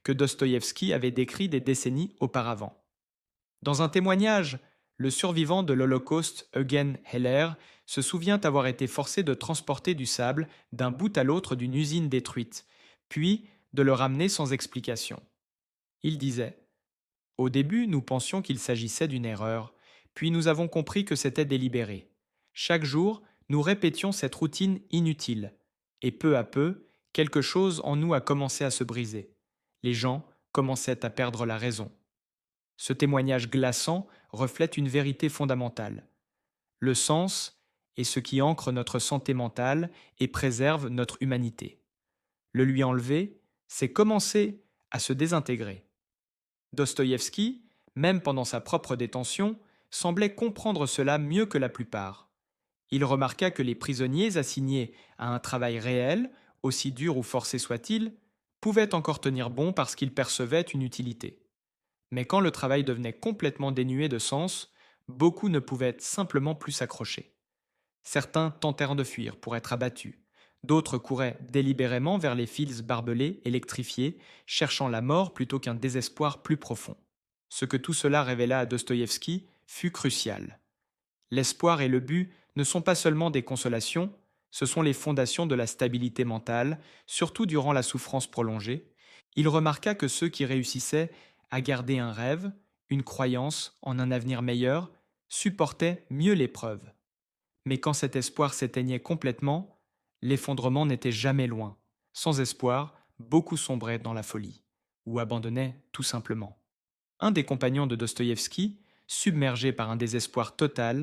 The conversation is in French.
que Dostoïevski avait décrit des décennies auparavant. Dans un témoignage, le survivant de l'Holocauste, Eugen Heller, se souvient avoir été forcé de transporter du sable d'un bout à l'autre d'une usine détruite, puis de le ramener sans explication. Il disait: au début, nous pensions qu'il s'agissait d'une erreur, puis nous avons compris que c'était délibéré. Chaque jour, nous répétions cette routine inutile, et peu à peu, quelque chose en nous a commencé à se briser. Les gens commençaient à perdre la raison. Ce témoignage glaçant reflète une vérité fondamentale. Le sens est ce qui ancre notre santé mentale et préserve notre humanité. Le lui enlever, c'est commencer à se désintégrer. Dostoïevski, même pendant sa propre détention, semblait comprendre cela mieux que la plupart. Il remarqua que les prisonniers assignés à un travail réel, aussi dur ou forcé soit-il, pouvaient encore tenir bon parce qu'ils percevaient une utilité. Mais quand le travail devenait complètement dénué de sens, beaucoup ne pouvaient simplement plus s'accrocher. Certains tentèrent de fuir pour être abattus. D'autres couraient délibérément vers les fils barbelés, électrifiés, cherchant la mort plutôt qu'un désespoir plus profond. Ce que tout cela révéla à Dostoïevski fut crucial. L'espoir et le but ne sont pas seulement des consolations, ce sont les fondations de la stabilité mentale, surtout durant la souffrance prolongée. Il remarqua que ceux qui réussissaient à garder un rêve, une croyance en un avenir meilleur, supportaient mieux l'épreuve. Mais quand cet espoir s'éteignait complètement, l'effondrement n'était jamais loin. Sans espoir, beaucoup sombraient dans la folie, ou abandonnaient tout simplement. Un des compagnons de Dostoïevski, submergé par un désespoir total,